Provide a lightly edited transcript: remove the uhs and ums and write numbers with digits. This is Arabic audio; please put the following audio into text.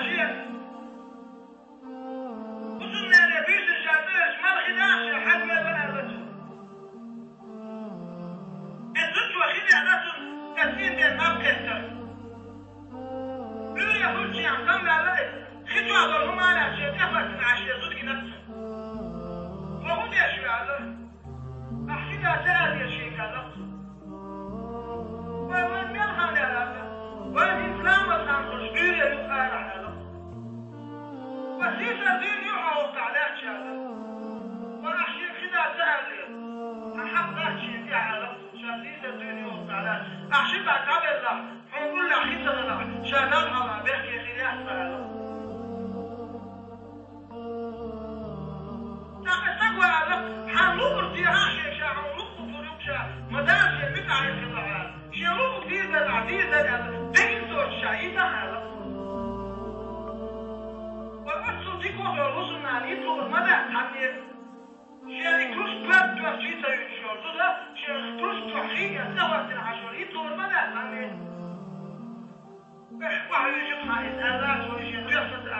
شيخ وصلنا لبيس الشافيش ما الخداش حد ما بنا بتو الزوج وخدع رسل تسين بين ما بكتر لو يقول شيء عم كمل عليه خدوا عضلهم على شيء تفت مع شيء صدق نفسه وهو ده شو هذا أحكي سأل يا شيخ هذا وين يلهم هذا وين إسلام والخمس شبير يقال هذا وسيس الدين يعوض على هذا وأحكي كذا سأل أحب أحكي هذا شاسيس الدين يعوض على أحكي بعد هذا نقول له أحكي صدق شغال هذا بيحكي خلاف هذا تقوى هذا حنوق ارتياح مدارس يمتع الخطاعات شروط جديدة عديدة تجد الشعيدة هذا والأصل دي كوه الرسل عليه المدى حمير شيري كروس بلاد توفيتا ينشور ده شيري كروس توحية سوات العشرية المدى حمير وحي يجب حائز آلات ويجب قصة